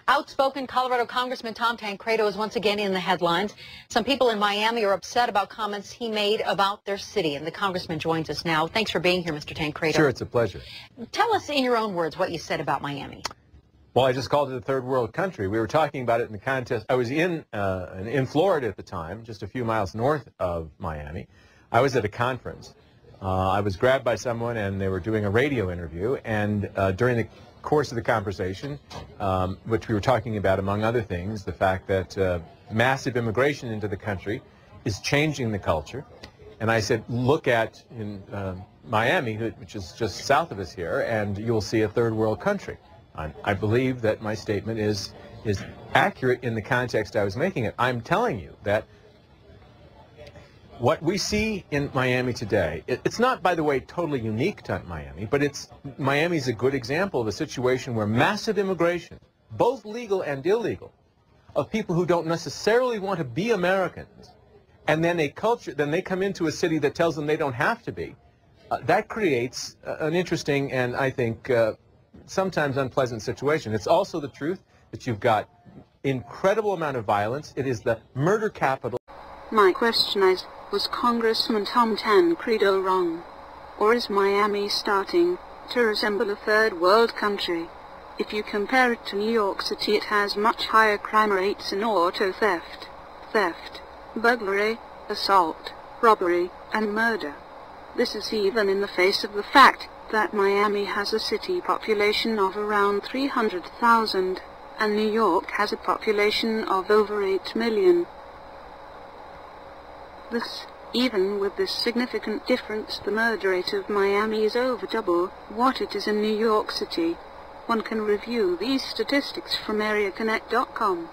Outspoken Colorado Congressman Tom Tancredo is once again in the headlines. Some people in Miami are upset about comments he made about their city, and the congressman joins us now. Thanks for being here, Mr. Tancredo. Sure, it's a pleasure. Tell us in your own words what you said about Miami. Well, I just called it a third world country. We were talking about it in the contest. I was in Florida at the time, just a few miles north of Miami. I was at a conference. I was grabbed by someone, and they were doing a radio interview, and during the course of the conversation, which we were talking about, among other things, the fact that massive immigration into the country is changing the culture. And I said, look at in Miami, which is just south of us here, and you'll see a third world country. I believe that my statement is accurate in the context I was making it. I'm telling you that what we see in Miami today, it's not, by the way, totally unique to Miami, but Miami's a good example of a situation where massive immigration, both legal and illegal, of people who don't necessarily want to be Americans, and then they come into a city that tells them they don't have to be. That creates an interesting and, I think, sometimes unpleasant situation. It's also the truth that you've got incredible amount of violence. It is the murder capital. My question is, was Congressman Tom Tancredo wrong? Or is Miami starting to resemble a third world country? If you compare it to New York City, it has much higher crime rates in auto theft, burglary, assault, robbery, and murder. This is even in the face of the fact that Miami has a city population of around 300,000, and New York has a population of over 8 million. Even with this significant difference, the murder rate of Miami is over double what it is in New York City. One can review these statistics from AreaConnect.com.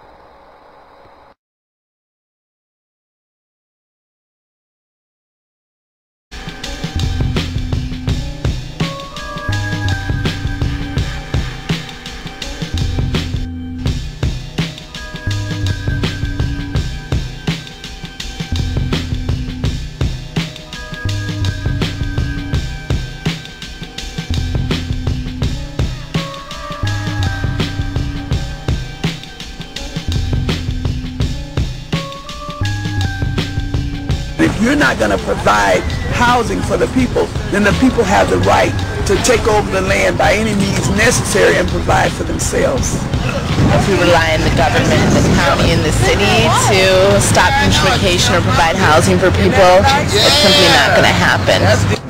If you're not going to provide housing for the people, then the people have the right to take over the land by any means necessary and provide for themselves. If we rely on the government, the county, and the city to stop gentrification or provide housing for people, it's simply not going to happen.